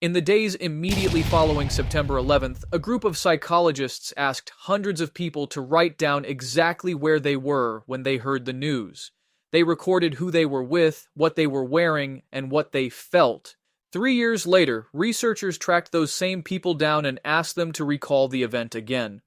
In the days immediately following September 11th, a group of psychologists asked hundreds of people to write down exactly where they were when they heard the news. They recorded who they were with, what they were wearing, and what they felt. 3 years later, researchers tracked those same people down and asked them to recall the event again.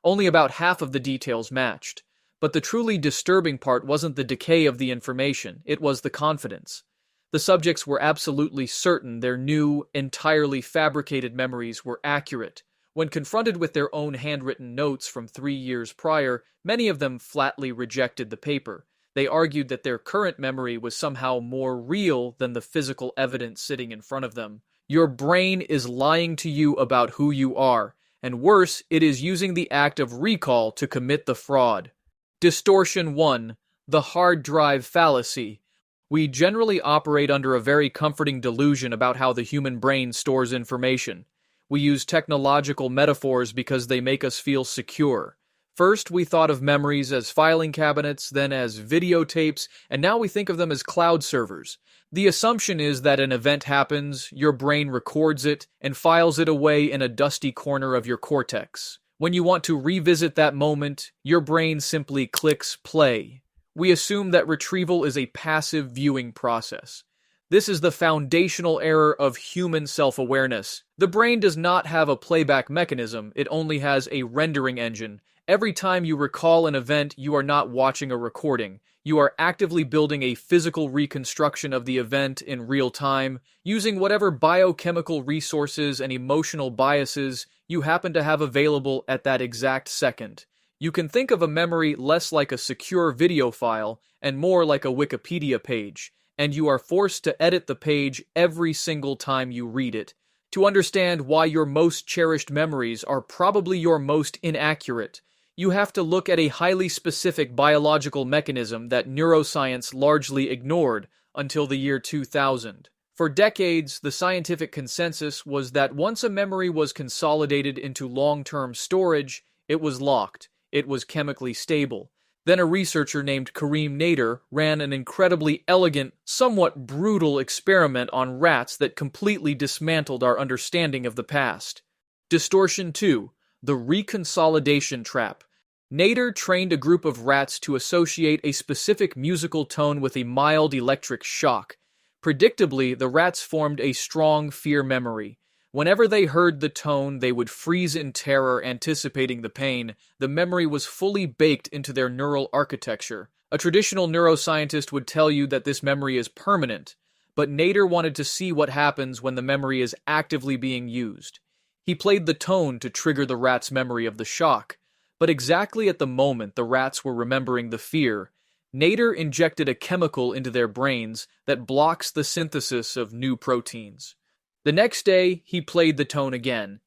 Only about half of the details matched. But the truly disturbing part wasn't the decay of the information, it was the confidence. The subjects were absolutely certain their new, entirely fabricated memories were accurate. When confronted with their own handwritten notes from 3 years prior, many of them flatly rejected the paper. They argued that their current memory was somehow more real than the physical evidence sitting in front of them. Your brain is lying to you about who you are, and worse, it is using the act of recall to commit the fraud. Distortion 1. The hard drive fallacy. We generally operate under a very comforting delusion about how the human brain stores information. We use technological metaphors because they make us feel secure. First, we thought of memories as filing cabinets, then as videotapes, and now we think of them as cloud servers. The assumption is that an event happens, your brain records it, and files it away in a dusty corner of your cortex. When you want to revisit that moment, your brain simply clicks play. We assume that retrieval is a passive viewing process. This is the foundational error of human self-awareness. The brain does not have a playback mechanism, it only has a rendering engine. Every time you recall an event, you are not watching a recording. You are actively building a physical reconstruction of the event in real time, using whatever biochemical resources and emotional biases you happen to have available at that exact second. You can think of a memory less like a secure video file and more like a Wikipedia page, and you are forced to edit the page every single time you read it. To understand why your most cherished memories are probably your most inaccurate, you have to look at a highly specific biological mechanism that neuroscience largely ignored until the year 2000. For decades, the scientific consensus was that once a memory was consolidated into long-term storage, it was locked. It was chemically stable. Then a researcher named Karim Nader ran an incredibly elegant, somewhat brutal experiment on rats that completely dismantled our understanding of the past. Distortion 2. The Reconsolidation Trap. Nader trained a group of rats to associate a specific musical tone with a mild electric shock. Predictably, the rats formed a strong fear memory. Whenever they heard the tone, they would freeze in terror, anticipating the pain. The memory was fully baked into their neural architecture. A traditional neuroscientist would tell you that this memory is permanent, but Nader wanted to see what happens when the memory is actively being used. He played the tone to trigger the rat's memory of the shock, but exactly at the moment the rats were remembering the fear, Nader injected a chemical into their brains that blocks the synthesis of new proteins. The next day, he played the tone again.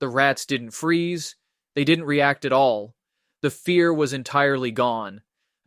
The rats didn't freeze. They didn't react at all. The fear was entirely gone.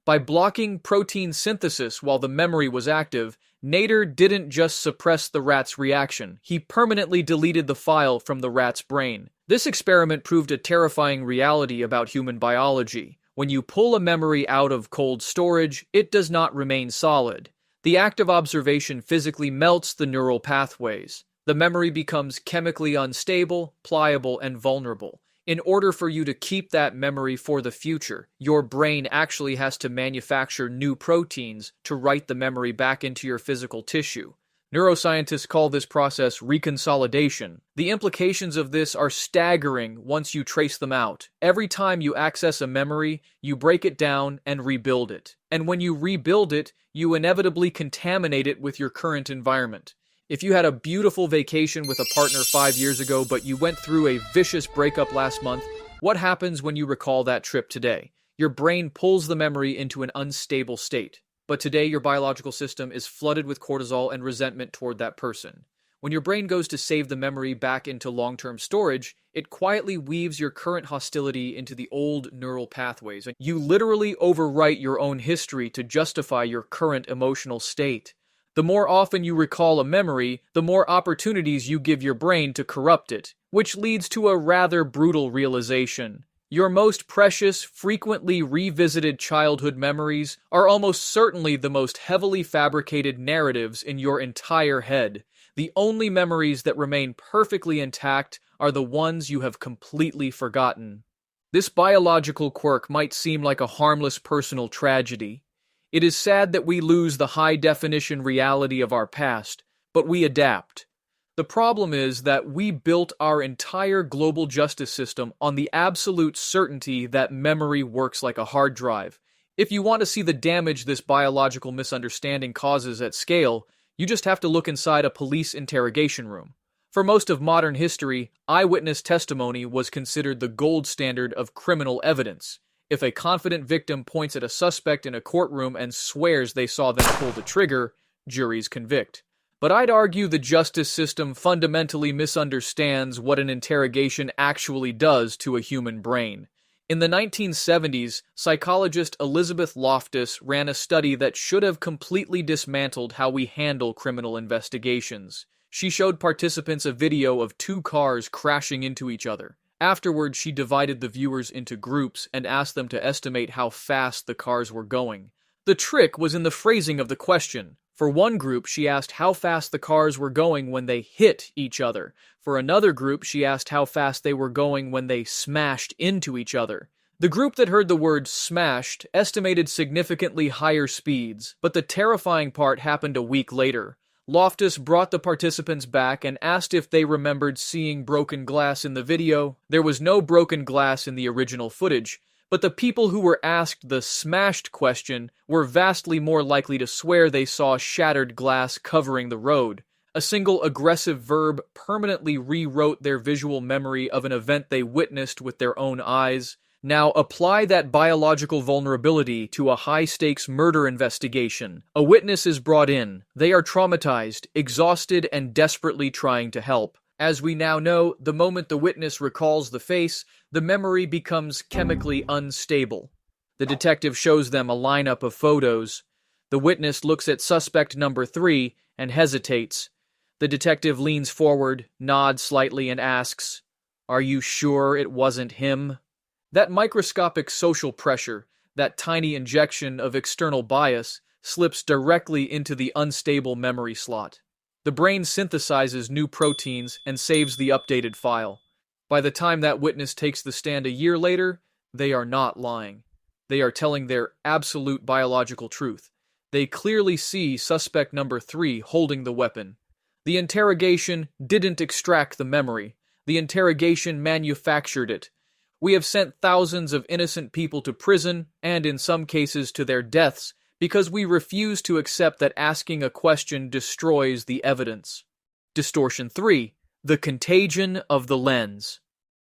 By blocking protein synthesis while the memory was active, Nader didn't just suppress the rat's reaction. He permanently deleted the file from the rat's brain. This experiment proved a terrifying reality about human biology. When you pull a memory out of cold storage, it does not remain solid. The act of observation physically melts the neural pathways. The memory becomes chemically unstable, pliable, and vulnerable. In order for you to keep that memory for the future, your brain actually has to manufacture new proteins to write the memory back into your physical tissue. Neuroscientists call this process reconsolidation. The implications of this are staggering once you trace them out. Every time you access a memory, you break it down and rebuild it. And when you rebuild it, you inevitably contaminate it with your current environment. If you had a beautiful vacation with a partner 5 years ago, but you went through a vicious breakup last month, what happens when you recall that trip today? Your brain pulls the memory into an unstable state. But today, your biological system is flooded with cortisol and resentment toward that person. When your brain goes to save the memory back into long-term storage, it quietly weaves your current hostility into the old neural pathways. You literally overwrite your own history to justify your current emotional state. The more often you recall a memory, the more opportunities you give your brain to corrupt it, which leads to a rather brutal realization. Your most precious, frequently revisited childhood memories are almost certainly the most heavily fabricated narratives in your entire head. The only memories that remain perfectly intact are the ones you have completely forgotten. This biological quirk might seem like a harmless personal tragedy. It is sad that we lose the high-definition reality of our past, but we adapt. The problem is that we built our entire global justice system on the absolute certainty that memory works like a hard drive. If you want to see the damage this biological misunderstanding causes at scale, you just have to look inside a police interrogation room. For most of modern history, eyewitness testimony was considered the gold standard of criminal evidence. If a confident victim points at a suspect in a courtroom and swears they saw them pull the trigger, juries convict. But I'd argue the justice system fundamentally misunderstands what an interrogation actually does to a human brain. In the 1970s, psychologist Elizabeth Loftus ran a study that should have completely dismantled how we handle criminal investigations. She showed participants a video of two cars crashing into each other. Afterwards, she divided the viewers into groups and asked them to estimate how fast the cars were going. The trick was in the phrasing of the question. For one group, she asked how fast the cars were going when they hit each other. For another group, she asked how fast they were going when they smashed into each other. The group that heard the word smashed estimated significantly higher speeds, but the terrifying part happened a week later. Loftus brought the participants back and asked if they remembered seeing broken glass in the video. There was no broken glass in the original footage, but the people who were asked the smashed question were vastly more likely to swear they saw shattered glass covering the road. A single aggressive verb permanently rewrote their visual memory of an event they witnessed with their own eyes. Now apply that biological vulnerability to a high-stakes murder investigation. A witness is brought in. They are traumatized, exhausted, and desperately trying to help. As we now know, the moment the witness recalls the face, the memory becomes chemically unstable. The detective shows them a lineup of photos. The witness looks at suspect number 3 and hesitates. The detective leans forward, nods slightly, and asks, "Are you sure it wasn't him?" That microscopic social pressure, that tiny injection of external bias, slips directly into the unstable memory slot. The brain synthesizes new proteins and saves the updated file. By the time that witness takes the stand a year later, they are not lying. They are telling their absolute biological truth. They clearly see suspect number 3 holding the weapon. The interrogation didn't extract the memory. The interrogation manufactured it. We have sent thousands of innocent people to prison, and in some cases to their deaths, because we refuse to accept that asking a question destroys the evidence. Distortion 3. The contagion of the lens.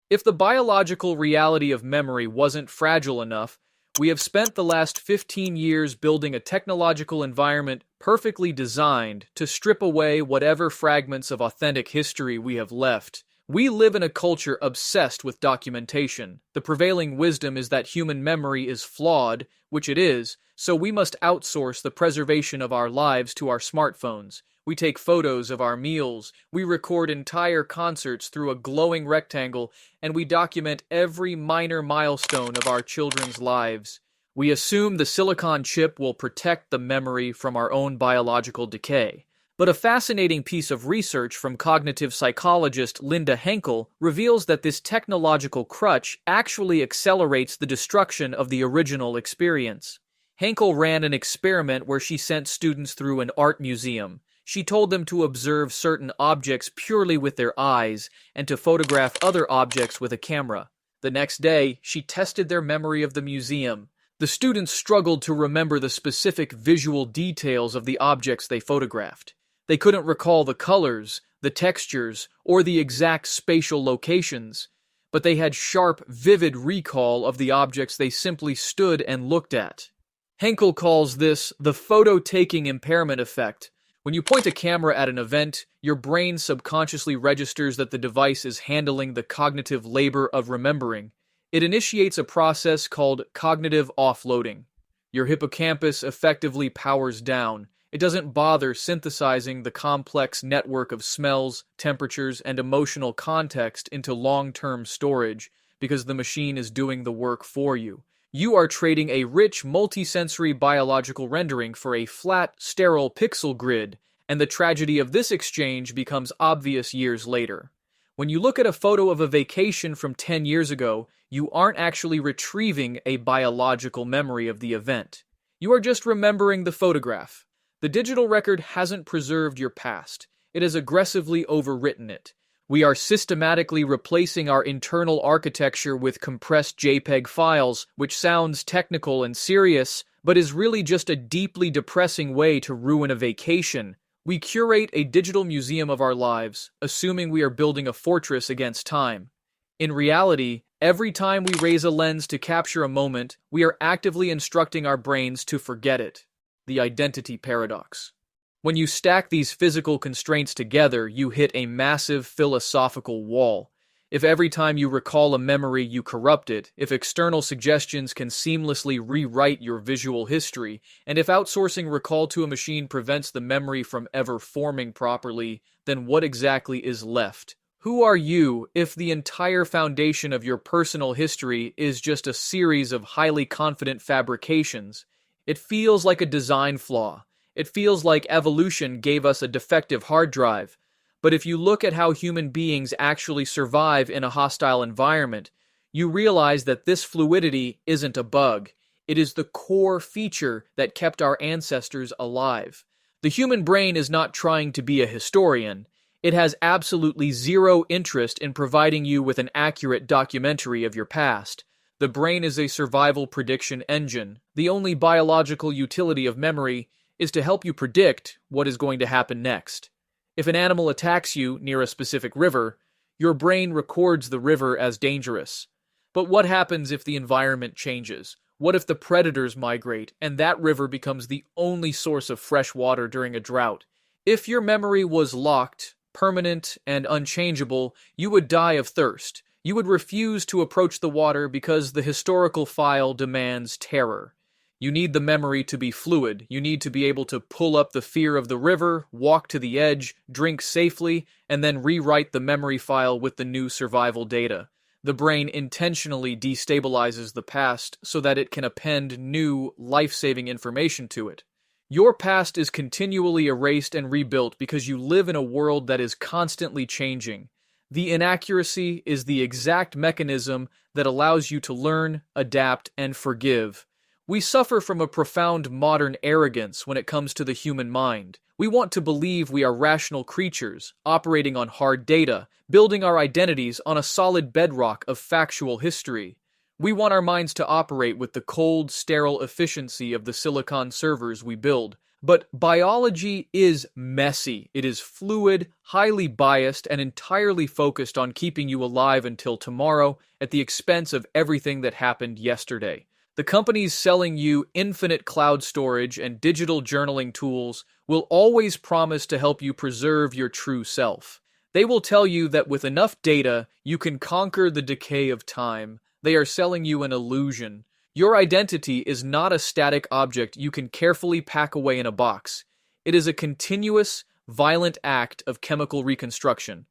If the biological reality of memory wasn't fragile enough, we have spent the last 15 years building a technological environment perfectly designed to strip away whatever fragments of authentic history we have left. We live in a culture obsessed with documentation. The prevailing wisdom is that human memory is flawed, which it is, so we must outsource the preservation of our lives to our smartphones. We take photos of our meals, we record entire concerts through a glowing rectangle, and we document every minor milestone of our children's lives. We assume the silicon chip will protect the memory from our own biological decay. But a fascinating piece of research from cognitive psychologist Linda Henkel reveals that this technological crutch actually accelerates the destruction of the original experience. Henkel ran an experiment where she sent students through an art museum. She told them to observe certain objects purely with their eyes and to photograph other objects with a camera. The next day, she tested their memory of the museum. The students struggled to remember the specific visual details of the objects they photographed. They couldn't recall the colors, the textures, or the exact spatial locations, but they had sharp, vivid recall of the objects they simply stood and looked at. Henkel calls this the photo-taking impairment effect. When you point a camera at an event, your brain subconsciously registers that the device is handling the cognitive labor of remembering. It initiates a process called cognitive offloading. Your hippocampus effectively powers down. It doesn't bother synthesizing the complex network of smells, temperatures, and emotional context into long-term storage because the machine is doing the work for you. You are trading a rich, multisensory biological rendering for a flat, sterile pixel grid, and the tragedy of this exchange becomes obvious years later. When you look at a photo of a vacation from 10 years ago, you aren't actually retrieving a biological memory of the event. You are just remembering the photograph. The digital record hasn't preserved your past. It has aggressively overwritten it. We are systematically replacing our internal architecture with compressed JPEG files, which sounds technical and serious, but is really just a deeply depressing way to ruin a vacation. We curate a digital museum of our lives, assuming we are building a fortress against time. In reality, every time we raise a lens to capture a moment, we are actively instructing our brains to forget it. The identity paradox. When you stack these physical constraints together, you hit a massive philosophical wall. If every time you recall a memory you corrupt it, if external suggestions can seamlessly rewrite your visual history, and if outsourcing recall to a machine prevents the memory from ever forming properly, then what exactly is left? Who are you if the entire foundation of your personal history is just a series of highly confident fabrications? It feels like a design flaw. It feels like evolution gave us a defective hard drive. But if you look at how human beings actually survive in a hostile environment, you realize that this fluidity isn't a bug. It is the core feature that kept our ancestors alive. The human brain is not trying to be a historian. It has absolutely zero interest in providing you with an accurate documentary of your past. The brain is a survival prediction engine. The only biological utility of memory is to help you predict what is going to happen next. If an animal attacks you near a specific river, your brain records the river as dangerous. But what happens if the environment changes? What if the predators migrate and that river becomes the only source of fresh water during a drought? If your memory was locked, permanent, and unchangeable, you would die of thirst. You would refuse to approach the water because the historical file demands terror. You need the memory to be fluid. You need to be able to pull up the fear of the river, walk to the edge, drink safely, and then rewrite the memory file with the new survival data. The brain intentionally destabilizes the past so that it can append new, life-saving information to it. Your past is continually erased and rebuilt because you live in a world that is constantly changing. The inaccuracy is the exact mechanism that allows you to learn, adapt, and forgive. We suffer from a profound modern arrogance when it comes to the human mind. We want to believe we are rational creatures, operating on hard data, building our identities on a solid bedrock of factual history. We want our minds to operate with the cold, sterile efficiency of the silicon servers we build. But biology is messy. It is fluid, highly biased, and entirely focused on keeping you alive until tomorrow at the expense of everything that happened yesterday. The companies selling you infinite cloud storage and digital journaling tools will always promise to help you preserve your true self. They will tell you that with enough data, you can conquer the decay of time. They are selling you an illusion. Your identity is not a static object you can carefully pack away in a box. It is a continuous, violent act of chemical reconstruction.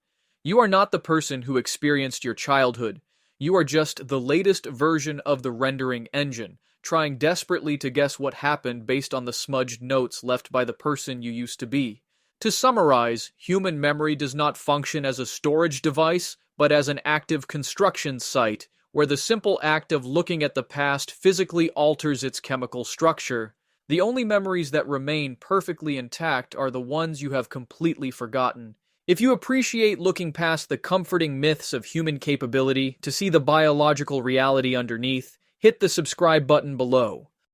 You are not the person who experienced your childhood. You are just the latest version of the rendering engine, trying desperately to guess what happened based on the smudged notes left by the person you used to be. To summarize, human memory does not function as a storage device, but as an active construction site, where the simple act of looking at the past physically alters its chemical structure. The only memories that remain perfectly intact are the ones you have completely forgotten. If you appreciate looking past the comforting myths of human capability to see the biological reality underneath, hit the subscribe button below.